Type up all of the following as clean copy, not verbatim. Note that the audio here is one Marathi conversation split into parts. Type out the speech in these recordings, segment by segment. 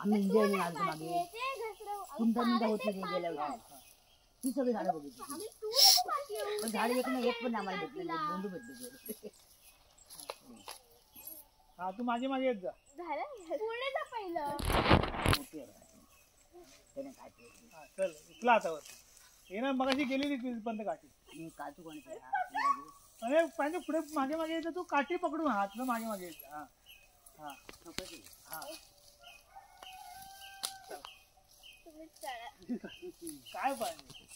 आम्ही इंडियन आलो मागे कुंदा होती गेल्या ती सगळी झाडं बघितली पण झाड एक नाही एक पण आम्हाला भेटले नाही बंधू भेटले हा तू मागे मागे येत जा पुढे जा पहिलं त्याने काठी चल उचला आता वर ये ना मगाशी गेलेली पंत काठी काजू कोणी अरे पाहिजे पुढे मागे मागे येतं तू काठी पकडून हात ना मागे मागे येत हा हा हा काय पाहिजे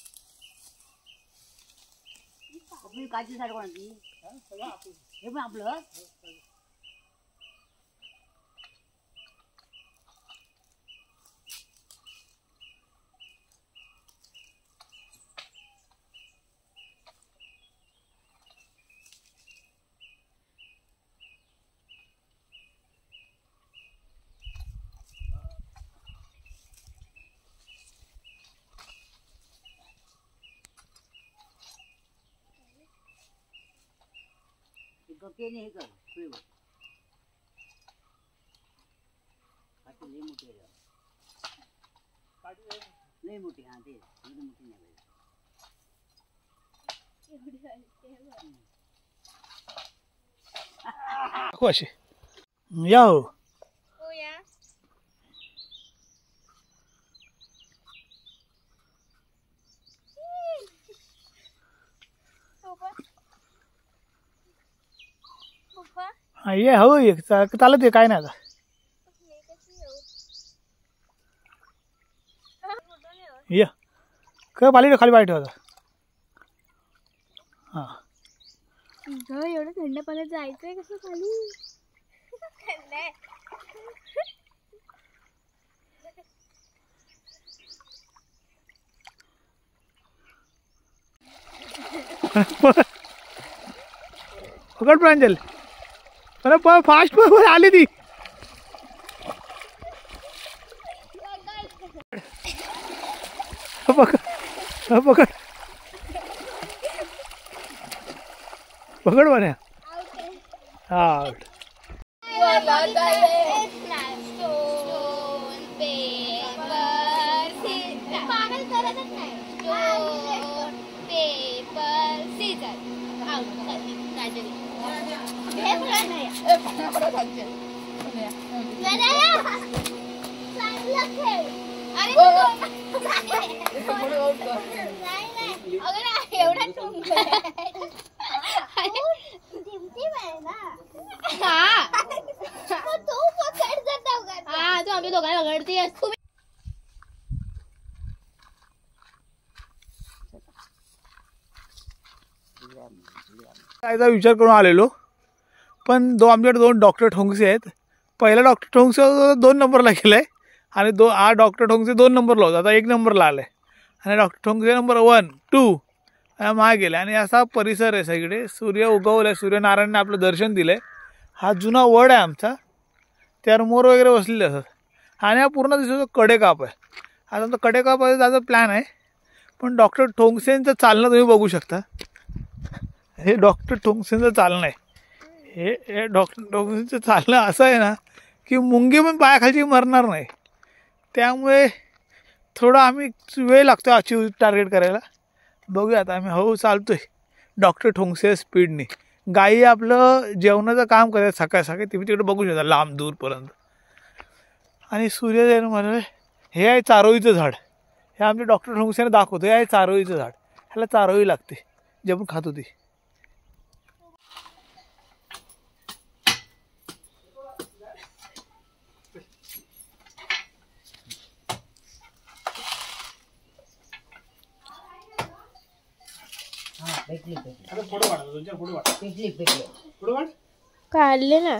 आपली काची झाड कोणाची हे पण आपलं केने हे कर पुढे काठी लई मोठी आहे काठी लई मोठी हा ते एवढी मोठी नाही पाहिजे अशी या हो या ये हो एक चालत आहे काय नाही आता या काय पाली खाली बाहेर ठेवा हा एवढं थंड पाण्यात जायचंय कसं खाली पकड प्रांजल अरे फास्ट आली ती पकड पकड पकड म्हणे आउट तू आम्ही दोघांना वगळतीस कायचा विचार करून आलेलो, पण आमच्याकडे 2 डॉक्टर ठोंगसे आहेत. पहिला डॉक्टर ठोंगसे 2 नंबरला गेला आहे आणि डॉक्टर ठोंगसे 2 नंबरला होता, आता 1 नंबरला आला आहे. आणि डॉक्टर ठोंगसे नंबर 1, 2 मागे गेला. आणि असा परिसर आहे सगळीकडे. सूर्य उगवला आहे, सूर्यनारायणने आपलं दर्शन दिलं आहे. हा जुना वड आहे आमचा, त्यावर मोर वगैरे बसलेले असतात. आणि हा पूर्ण दिसतो कडेकाप आहे. आता आमचा कडेकापाचा जायचा प्लॅन आहे, पण डॉक्टर ठोंगसेंचं चालणं तुम्ही बघू शकता. हे डॉक्टर ठोंगसेंचं चालणं आहे. हे डॉक्टर ठोंगसेंचं चालणं असं आहे ना की मुंगी पण पायाखालची मरणार नाही. त्यामुळे थोडा आम्ही वेळ लागतो अचीव टार्गेट करायला. बघूया आता आम्ही हळू चालतो आहे डॉक्टर ठोंगसे स्पीडने. गाई आपलं जेवणाचं काम करतात सकाळी सकाळी, तुम्ही तिकडे बघू शकता लांब दूरपर्यंत. आणि सूर्योदय म्हणाले हे आहे चारोळीचं झाड. हे आमच्या डॉक्टर ठोंगसेने दाखवतो. हे आहे चारोळीचं झाड. ह्याला चारोळी लागते जे आपण खातो ती. पेटली आता फोटो काढा, 2-4 फोटो काढा. पेटली फोटो काढ. काढले ना.